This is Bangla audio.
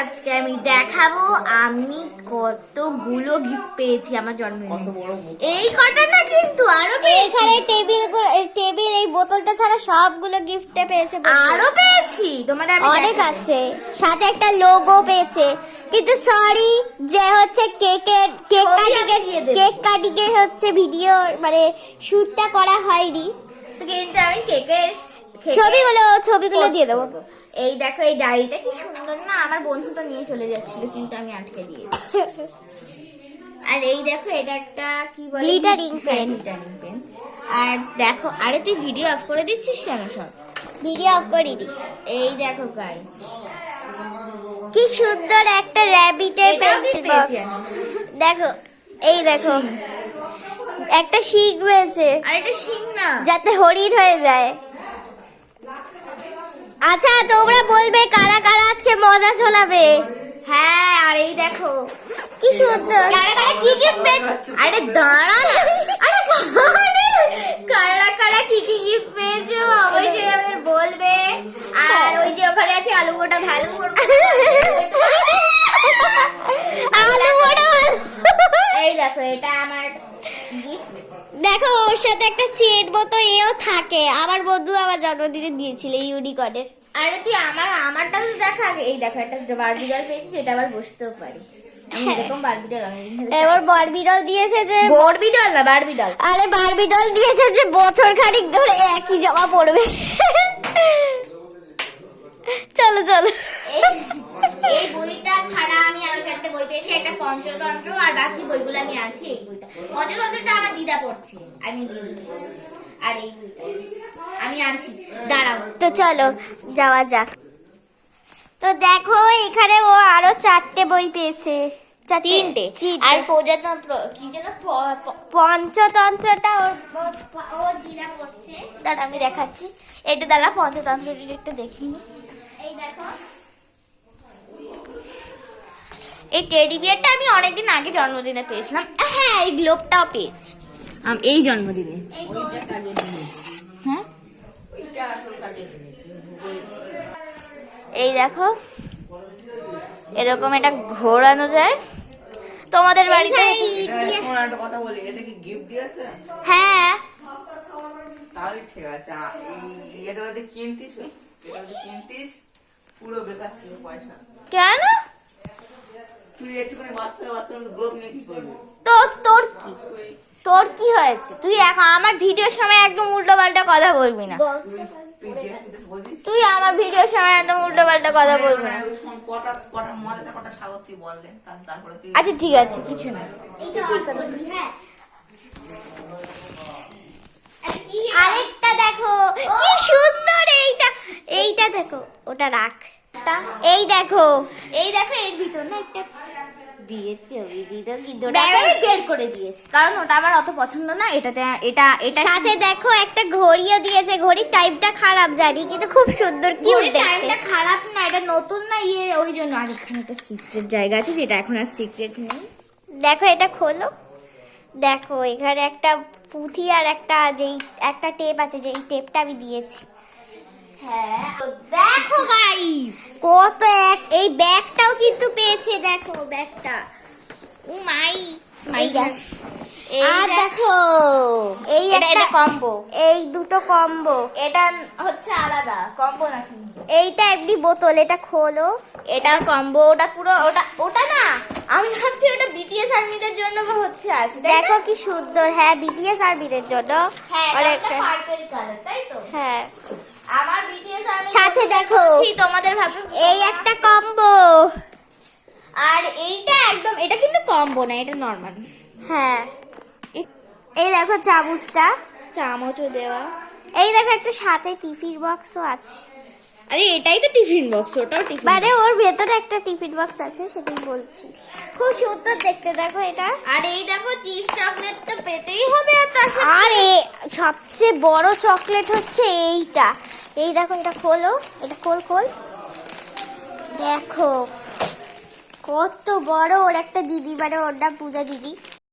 আজকে আমি দেখাবো আমি কতগুলো গিফট পেয়েছি আমার জন্মদিনে। এই কটা না কিন্তু আরো এখানে টেবিল এই বোতলটা ছাড়া সবগুলো গিফটে পেয়েছে। আরো পেয়েছি তোমাদের অনেক আছে, সাথে একটা লোগো পেয়েছে। কিন্তু সরি যে হচ্ছে কেক কাটিং এর হচ্ছে ভিডিও মানে শুটটা করা হয়নি, কিন্তু আমি কেকের ছবিগুলো দিয়ে দেবো। এই দেখো এই ডায়েরিটা কি সুন্দর না, আমার বন্ধু তো নিয়ে চলে যাচ্ছিল কিন্তু আমি আটকে দিয়েছি। আর এই দেখো এটা একটা কি বলে গ্লিটারিং পেন। আর দেখো, আরে তুই ভিডিও অফ করে দিচ্ছিস কেন? সব ভিডিও অফ করি দি। এই দেখো গাইস কি সুন্দর একটা র‍্যাবিটের পেন্সিল বক্স। দেখো এই দেখো একটা শিং হয়েছে, আর এটা শিং না যাতে হরিণ হয়ে যায়। আচ্ছা তোমরা বলবে কারা কারা আজকে মজা চলাবে। হ্যাঁ, আর এই দেখো কি সুন্দর কারা কারা কি গিফট পেয়েছে। আরে দাঁড়া না, আরে কারা কারা কি কি গিফট পেয়েছো অবশ্যই আমাদের বলবে। আর ওই যে ওখানে আছে আলু গোটা ভালু এই দেখো এটা আমার গিফট। দেখো ওর সাথে একটা চেন মতো এও থাকে, আমার বন্ধু আমার জন্মদিনে দিয়েছিল ইউনিকর্নের। আরে তুই আমারটা তো দেখা। এই দেখো একটা বারবি ডল পেয়েছি যেটা আবার বসতেও পারি। আমি এরকম বারবি ডল এবার বারবি ডল দিয়েছে যে বারবি ডল না বারবি ডল। আরে বারবি ডল দিয়েছে যে বছর খানিক ধরে একই জামা পরবে। চলো চলো। এই বইটা ছাড়া আমি আরো 4টে বই পেয়েছি, একটা পঞ্চতন্ত্র আর বাকি বইগুলো আমি আছি। এই বইটা পঞ্চতন্ত্রটা আমার দিদা পড়ছে, আমি দিদি পড়ছি। আর এই বইটা আমি আছি, দাঁড়াও। তো চলো যাওয়া যাক। তো দেখো এখানে ও আরো 4টে বই পেয়েছে। 3টে। আর প্রজাতন্ত্র কি যেন পঞ্চতন্ত্রটা ওর দিদা পড়ছে। দাঁড়া আমি দেখাচ্ছি, এটা দাঁড়া পঞ্চতন্ত্রটা একটু দেখিনি। এই দেখো এই টেডি বিয়ারটা আমি অনেকদিন আগে জন্মদিনে পেয়েছিলাম। হ্যাঁ, এই গ্লোবটাও পেয়েছি এই জন্মদিনে। হ্যাঁ এই দেখো এরকম এটা ঘোরানো যায় তোমাদের বাড়িতে। একটা কথা বলি, এটা কি গিফট দিয়েছে? হ্যাঁ তাহলে ঠিক আছে। এটা যদি কিনতিস পুরো বেকার ছিল পয়সা। কেন? তুই একটুখানি বাচ্চা গ্লোব নিয়ে কি করবি? তোর কি হয়েছে? তুই এখন আমার ভিডিওর সময় একদম উল্টো পাল্টা কথা বলবি না। তুই আমার ভিডিওর সময় একদম উল্টো পাল্টা কথা বলবি না। কটা মজাটা কটা স্বাগত তুই বললেন, তারপরে তুই। আচ্ছা ঠিক আছে, কিছু না। আরেকটা দেখো কি সুন্দর। এইটা দেখো, ওটা রাখ। এই দেখো এর ভিতর না একটা দিয়েছে কিন্তু ওটা আমি বের করে দিয়েছি কারণ ওটা আমার অত পছন্দ না। এটা সাথে দেখো একটা ঘড়িও দিয়েছে। ঘড়ির টাইমটা খারাপ জানি কিন্তু খুব সুন্দর কিউট দেখতে। টাইমটা খারাপ না, এটা নতুন না ওই জন্য। আর এখানে একটা সিক্রেট জায়গা আছে যেটা এখন আর সিক্রেট নেই। দেখো এটা খোলো। দেখো এখানে একটা পুঁথি আর একটা টেপ আছে, যেই টেপটা আমি দিয়েছি। হ্যাঁ দেখো গাইস কত এই ব্যাগটাও কিন্তু পেয়েছে। দেখো ব্যাগটা, ও মাই আর দেখো এটা কম্বো। এই দুটো কম্বো। এটা হচ্ছে আলাদা কম্বো নাকি? এইটা এমনি বোতল। এটা খোলো। এটা কম্বো। ওটা পুরো ওটা না, আমি ভাবছি ওটা বিটিএস আর্মিদের জন্য হচ্ছে আছে। দেখো কি সুন্দর। হ্যাঁ বিটিএস আর্মিদের জন্য। হ্যাঁ আর একটা পার্পল কালার, তাই তো? হ্যাঁ আমার বিটিএস আর্মি সাথে দেখো তোমাদের ভাবে এই একটা কম্বো। আর এইটা একদম, এটা কিন্তু কম্বো না, এটা নরমাল। হ্যাঁ এই দেখো চামচও দেওয়া। এই দেখো একটা সাথে টিফিন বক্সও আছে। আরে এটাই তো টিফিন বক্স, ওটাও টিফিন। মানে ওর ভেতরে একটা টিফিন বক্স আছে, সেটাই বলছি। খুব সুন্দর দেখতে। দেখো এটা। আর এই দেখো চিপস চকলেট তো পেতেই হবে। আর সবচেয়ে বড় চকলেট হচ্ছে এইটা। এই দেখো, এটা খোলো। এটা খোল। দেখো কত বড়। ওর একটা দিদি, মানে ওর নাম পূজা দিদি,